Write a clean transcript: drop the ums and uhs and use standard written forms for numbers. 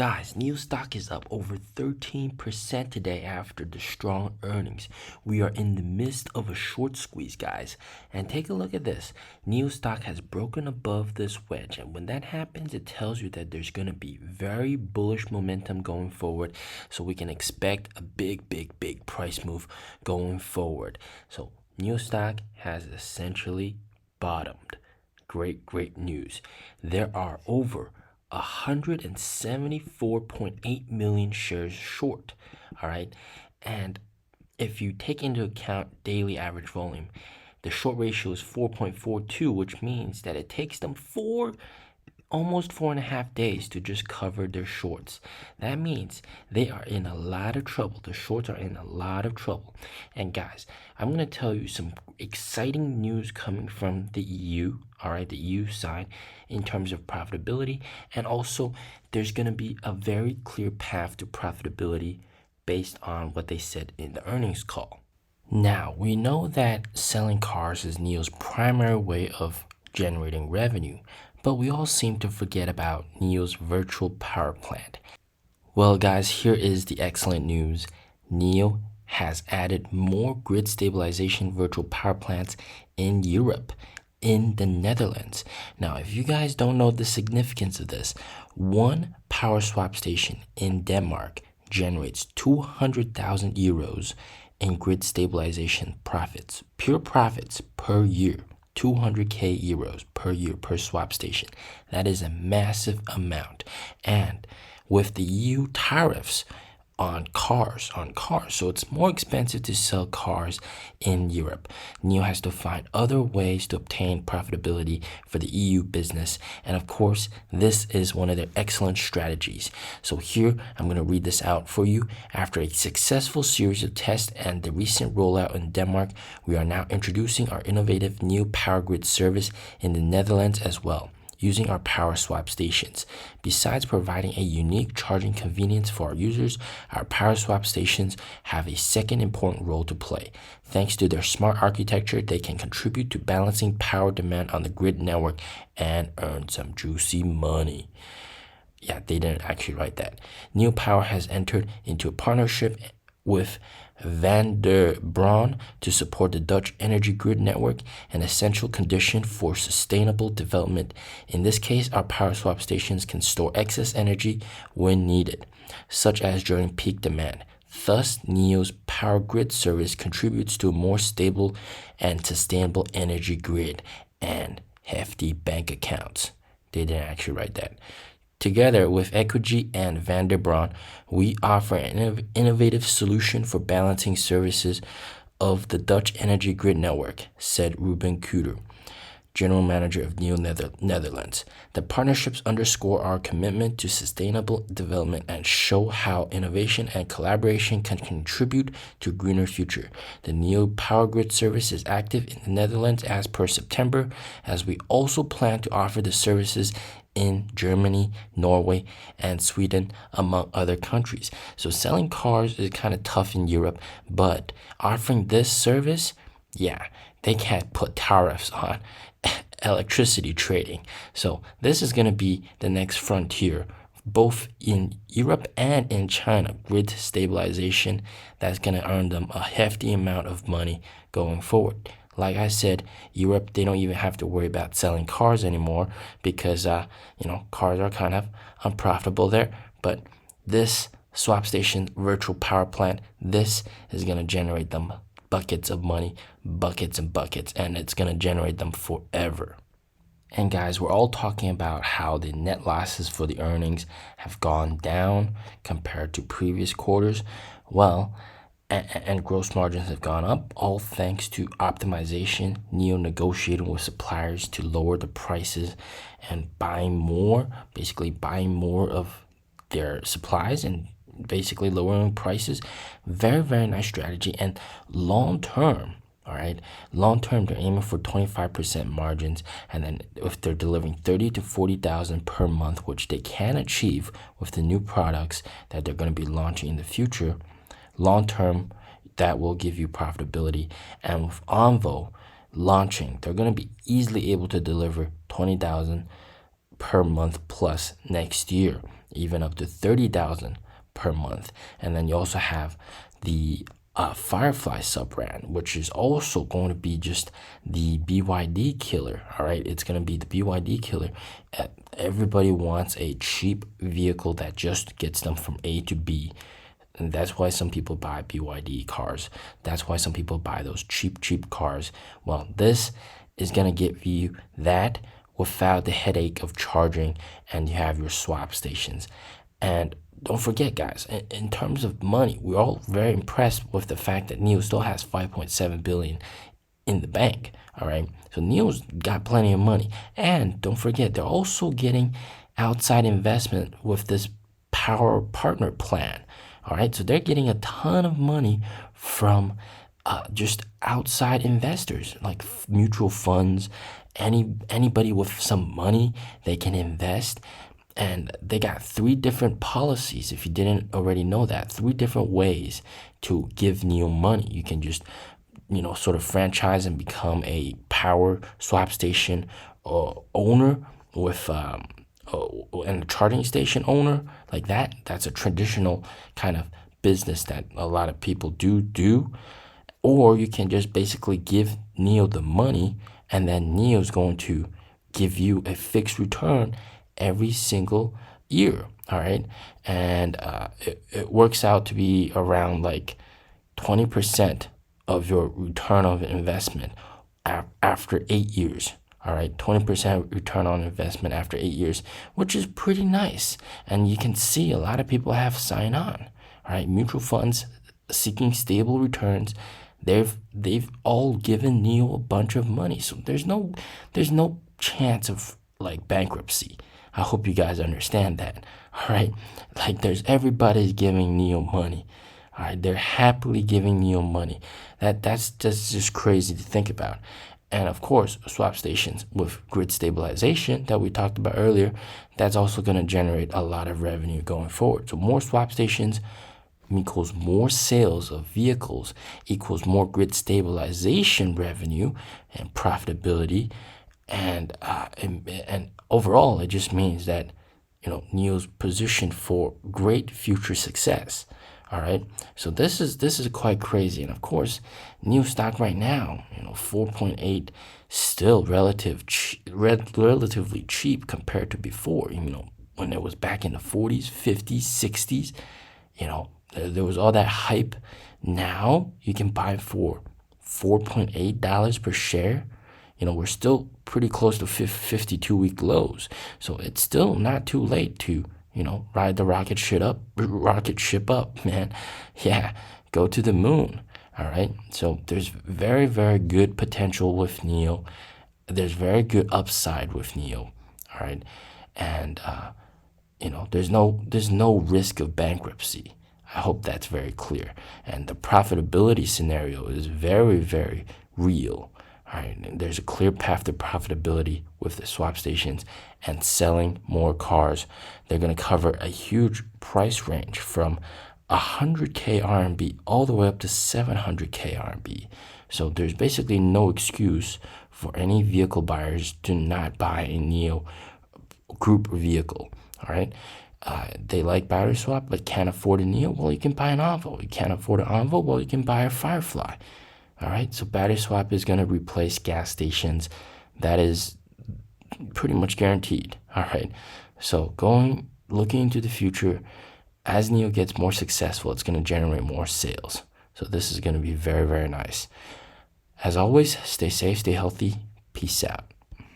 Guys, NIO stock is up over 13% today after the strong earnings. We are in the midst of a short squeeze, guys. And take a look at this. NIO stock has broken above this wedge. And when that happens, it tells you that there's going to be very bullish momentum going forward. So we can expect a big price move going forward. So NIO stock has essentially bottomed. Great news. There are over 174.8 million shares short. All right. And if you take into account daily average volume, the short ratio is 4.42, which means that it takes them almost 4.5 days to just cover their shorts. That means they are in a lot of trouble. The shorts are in a lot of trouble. And guys, I'm going to tell you some exciting news coming from the EU, all right, the EU side, in terms of profitability. And also, there's going to be a very clear path to profitability based on what they said in the earnings call. Now, we know that selling cars is NIO's primary way of generating revenue, but we all seem to forget about NIO's virtual power plant. Well, guys, here is the excellent news. NIO has added more grid stabilization virtual power plants in Europe, in the Netherlands. Now, if you guys don't know the significance of this, one power swap station in Denmark generates 200,000 euros in grid stabilization profits, pure profits per year. 200k euros per year per swap station. That is a massive amount. And with the EU tariffs on cars, so it's more expensive to sell cars in Europe. NIO has to find other ways to obtain profitability for the EU business. And of course, this is one of their excellent strategies. So here, I'm going to read this out for you. After a successful series of tests and the recent rollout in Denmark, we are now introducing our innovative NIO Power Grid service in the Netherlands as well, using our power swap stations. Besides providing a unique charging convenience for our users, our power swap stations have a second important role to play. Thanks to their smart architecture, they can contribute to balancing power demand on the grid network and earn some juicy money. Yeah, they didn't actually write that. NIO Power has entered into a partnership with Van der Bron to support the Dutch energy grid network, an essential condition for sustainable development. In this case, our power swap stations can store excess energy when needed, such as during peak demand. Thus, NIO's power grid service contributes to a more stable and sustainable energy grid and hefty bank accounts. They didn't actually write that. Together with Equity and Van der Bron, we offer an innovative solution for balancing services of the Dutch energy grid network, said Ruben Kuder, General Manager of NIO Netherlands. The partnerships underscore our commitment to sustainable development and show how innovation and collaboration can contribute to a greener future. The NIO Power Grid service is active in the Netherlands as per September, as we also plan to offer the services in Germany, Norway, and Sweden, among other countries. So selling cars is kind of tough in Europe, but offering this service, yeah, they can't put tariffs on electricity trading. So this is going to be the next frontier, both in Europe and in China, grid stabilization that's going to earn them a hefty amount of money going forward. Like I said, Europe, they don't even have to worry about selling cars anymore because, cars are kind of unprofitable there. But this swap station virtual power plant, this is going to generate them buckets of money, buckets and buckets, and it's going to generate them forever. And guys, we're all talking about how the net losses for the earnings have gone down compared to previous quarters. Well, and gross margins have gone up, all thanks to optimization, NIO negotiating with suppliers to lower the prices and buying more of their supplies and basically lowering prices. Very nice strategy. And long term, they're aiming for 25% margins, and then if they're delivering 30 to 40,000 per month, which they can achieve with the new products that they're going to be launching in the future, long term, that will give you profitability. And with Envo launching, they're going to be easily able to deliver 20,000 per month plus next year. even up to 30,000 per month. And then you also have the Firefly sub-brand, which is also going to be just the BYD killer. All right, it's going to be the BYD killer. Everybody wants a cheap vehicle that just gets them from A to B. And that's why some people buy BYD cars. That's why some people buy those cheap cars. Well, this is going to give you that without the headache of charging, and you have your swap stations. And don't forget, guys, in terms of money, we're all very impressed with the fact that NIO still has 5.7 billion in the bank. All right, so NIO's got plenty of money. And don't forget, they're also getting outside investment with this power partner plan. All right, so they're getting a ton of money from just outside investors, like mutual funds. Anybody with some money, they can invest. And they got 3 different policies, if you didn't already know that, 3 different ways to give NIO money. You can just, sort of franchise and become a power swap station owner with and a charging station owner like that. That's a traditional kind of business that a lot of people do. Or you can just basically give NIO the money, and then NIO is going to give you a fixed return every single year. All right, and it works out to be around like 20% of your return on investment after 8 years. All right, 20% return on investment after 8 years, which is pretty nice. And you can see a lot of people have signed on. All right, mutual funds seeking stable returns. They've all given NIO a bunch of money, so there's no chance of like bankruptcy. I hope you guys understand that. All right, like everybody's giving NIO money. All right, they're happily giving NIO money. That's just crazy to think about. And of course, swap stations with grid stabilization that we talked about earlier, that's also going to generate a lot of revenue going forward. So more swap stations equals more sales of vehicles, equals more grid stabilization revenue and profitability. And overall, it just means that NIO's positioned for great future success. All right, so this is quite crazy. And of course, NIO stock right now, 4.8, still relatively cheap compared to before. When it was back in the 40s, 50s, 60s, there was all that hype. Now you can buy for $4.8 per share. We're still pretty close to 52-week lows, so it's still not too late to ride the rocket ship up, man. Yeah, go to the moon. All right, so there's very, very good potential with NIO. There's very good upside with NIO. All right, and there's no risk of bankruptcy. I hope that's very clear. And the profitability scenario is very, very real. All right, and there's a clear path to profitability with the swap stations and selling more cars. They're going to cover a huge price range from 100K RMB all the way up to 700K RMB. So there's basically no excuse for any vehicle buyers to not buy a NIO group vehicle. All right. They like battery swap but can't afford a NIO. Well, you can buy an Envo. You can't afford an Envo. Well, you can buy a Firefly. All right, so battery swap is going to replace gas stations. That is pretty much guaranteed. All right, so looking into the future, as NIO gets more successful, it's going to generate more sales. So this is going to be very, very nice. As always, stay safe, stay healthy. Peace out.